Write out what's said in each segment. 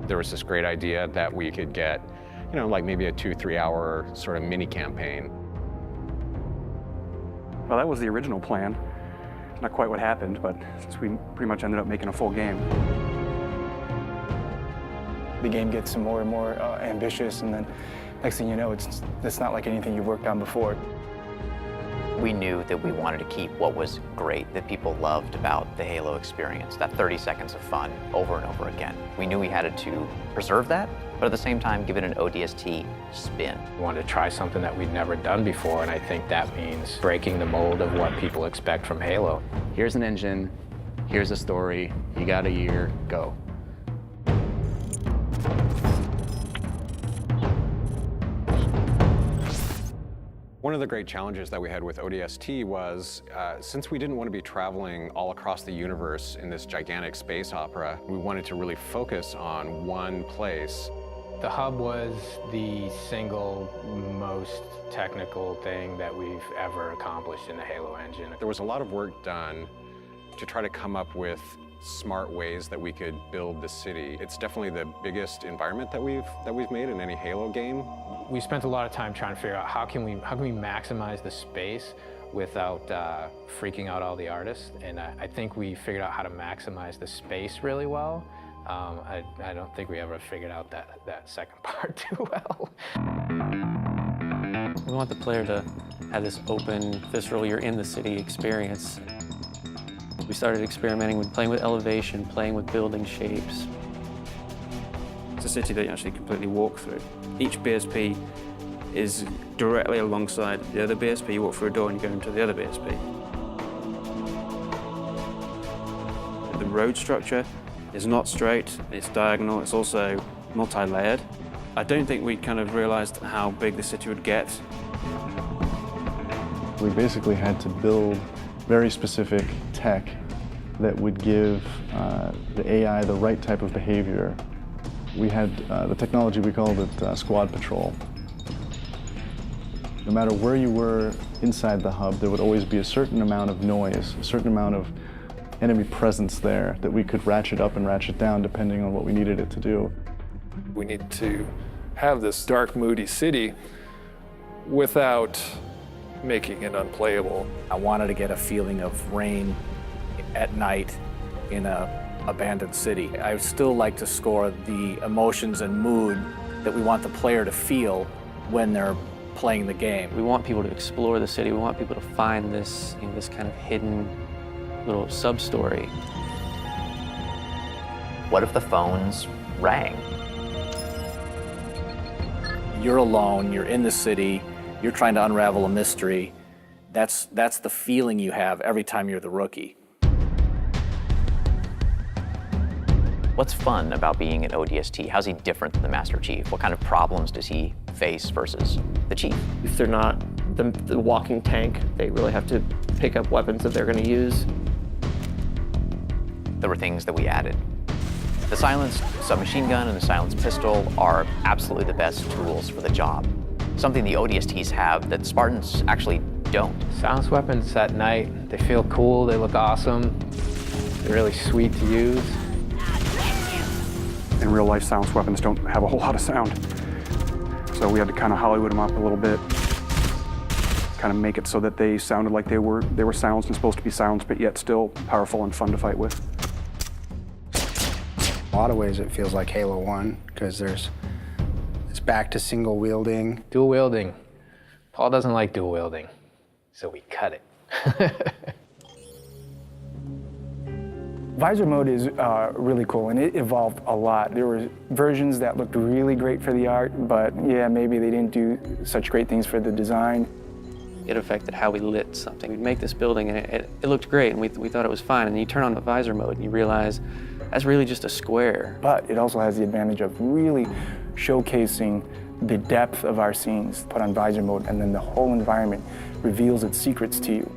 There was this great idea that we could get, like maybe a 2-3 hour sort of mini campaign. Well, that was the original plan. Not quite what happened, but since we pretty much ended up making a full game. The game gets more and more ambitious, and then next thing you know, it's not like anything you've worked on before. We knew that we wanted to keep what was great, that people loved about the Halo experience, that 30 seconds of fun over and over again. We knew we had to preserve that, but at the same time, give it an ODST spin. We wanted to try something that we'd never done before, and I think that means breaking the mold of what people expect from Halo. Here's an engine, here's a story, you got a year, go. One of the great challenges that we had with ODST was, since we didn't want to be traveling all across the universe in this gigantic space opera, we wanted to really focus on one place. The hub was the single most technical thing that we've ever accomplished in the Halo engine. There was a lot of work done to try to come up with smart ways that we could build the city. It's definitely the biggest environment that we've made in any Halo game. We spent a lot of time trying to figure out how can we maximize the space without freaking out all the artists, and I think we figured out how to maximize the space really well. I don't think we ever figured out that second part too well. We want the player to have this open, visceral, you're in the city experience. We started experimenting with playing with elevation, playing with building shapes. It's a city that you actually completely walk through. Each BSP is directly alongside the other BSP. You walk through a door and you go into the other BSP. The road structure is not straight, it's diagonal, it's also multi-layered. I don't think we kind of realized how big the city would get. We basically had to build very specific tech that would give the AI the right type of behavior. We had the technology, we called it Squad Patrol. No matter where you were inside the hub, there would always be a certain amount of noise, a certain amount of enemy presence there that we could ratchet up and ratchet down depending on what we needed it to do. We need to have this dark, moody city without making it unplayable. I wanted to get a feeling of rain at night in an abandoned city. I would still like to score the emotions and mood that we want the player to feel when they're playing the game. We want people to explore the city. We want people to find this, this kind of hidden little sub-story. What if the phones rang? You're alone, you're in the city, you're trying to unravel a mystery. That's the feeling you have every time you're the rookie. What's fun about being an ODST? How's he different than the Master Chief? What kind of problems does he face versus the Chief? If they're not the walking tank, they really have to pick up weapons that they're going to use. There were things that we added. The silenced submachine gun and the silenced pistol are absolutely the best tools for the job. Something the ODSTs have that Spartans actually don't. Silenced weapons at night, they feel cool, they look awesome, they're really sweet to use. In real life, silenced weapons don't have a whole lot of sound. So we had to kind of Hollywood them up a little bit, kind of make it so that they sounded like they were silenced and supposed to be silenced, but yet still powerful and fun to fight with. In a lot of ways, it feels like Halo 1, because it's back to single wielding. Dual wielding. Paul doesn't like dual wielding, so we cut it. Visor mode is really cool, and it evolved a lot. There were versions that looked really great for the art, but yeah, maybe they didn't do such great things for the design. It affected how we lit something. We'd make this building and it looked great and we thought it was fine, and then you turn on the visor mode and you realize that's really just a square. But it also has the advantage of really showcasing the depth of our scenes. Put on visor mode and then the whole environment reveals its secrets to you.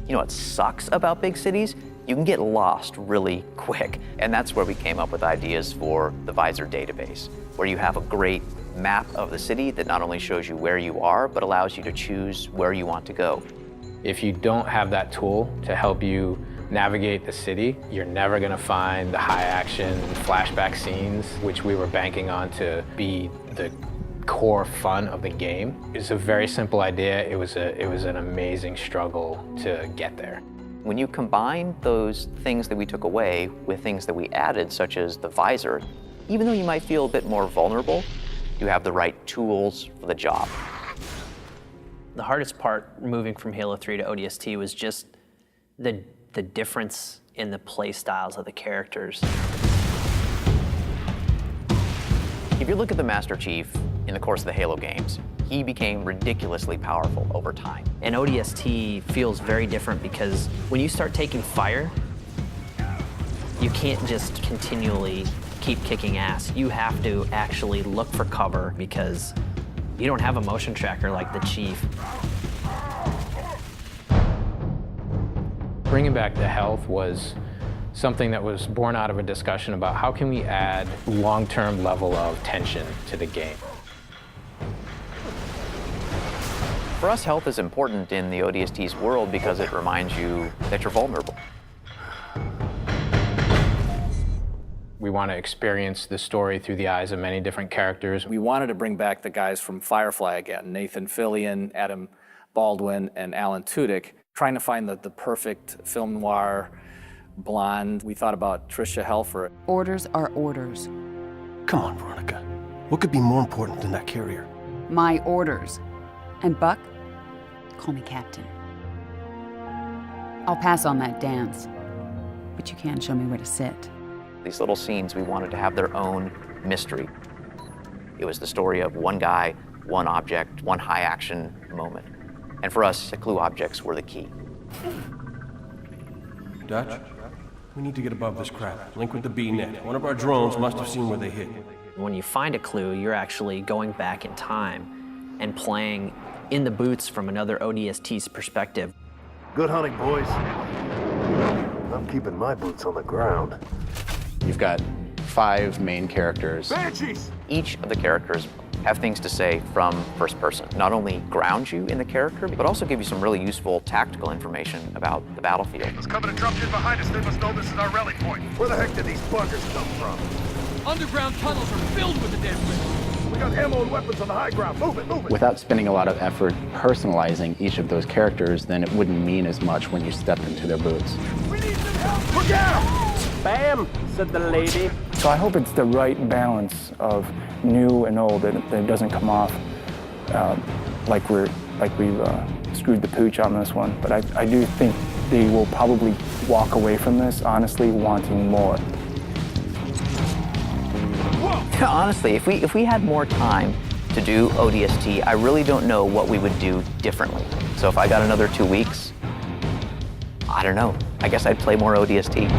You know what sucks about big cities? You can get lost really quick. And that's where we came up with ideas for the Visor database, where you have a great map of the city that not only shows you where you are, but allows you to choose where you want to go. If you don't have that tool to help you navigate the city. You're never gonna find the high action flashback scenes, which we were banking on to be the core fun of the game. It's a very simple idea. It was an amazing struggle to get there. When you combine those things that we took away with things that we added, such as the visor, even though you might feel a bit more vulnerable, you have the right tools for the job. The hardest part moving from Halo 3 to ODST was just the difference in the play styles of the characters. If you look at the Master Chief in the course of the Halo games, he became ridiculously powerful over time. And ODST feels very different because when you start taking fire, you can't just continually keep kicking ass. You have to actually look for cover because you don't have a motion tracker like the Chief. Bringing back the health was something that was born out of a discussion about how can we add long-term level of tension to the game. For us, health is important in the ODST's world because it reminds you that you're vulnerable. We want to experience the story through the eyes of many different characters. We wanted to bring back the guys from Firefly again, Nathan Fillion, Adam Baldwin, and Alan Tudyk, trying to find the perfect film noir blonde. We thought about Tricia Helfer. Orders are orders. Come on, Veronica. What could be more important than that carrier? My orders. And Buck, call me Captain. I'll pass on that dance, but you can show me where to sit. These little scenes, we wanted to have their own mystery. It was the story of one guy, one object, one high action moment. And for us, the clue objects were the key. Dutch, we need to get above this crap. Link with the B-net. One of our drones must have seen where they hit. When you find a clue, you're actually going back in time and playing in the boots from another ODST's perspective. Good hunting, boys. I'm keeping my boots on the ground. You've got 5 main characters. Banshees! Each of the characters have things to say from first person. Not only ground you in the character, but also give you some really useful tactical information about the battlefield. It's coming to drop in behind us. They must know this is our rally point. Where the heck did these buggers come from? Underground tunnels are filled with the damn thing. We got ammo and weapons on the high ground. Move it, move it. Without spending a lot of effort personalizing each of those characters, then it wouldn't mean as much when you stepped into their boots. We need some help. Look out! Bam, said the lady. So I hope it's the right balance of new and old, that it doesn't come off like we've screwed the pooch on this one. But I do think they will probably walk away from this honestly wanting more. Honestly, if we had more time to do ODST, I really don't know what we would do differently. So if I got another 2 weeks, I don't know. I guess I'd play more ODST.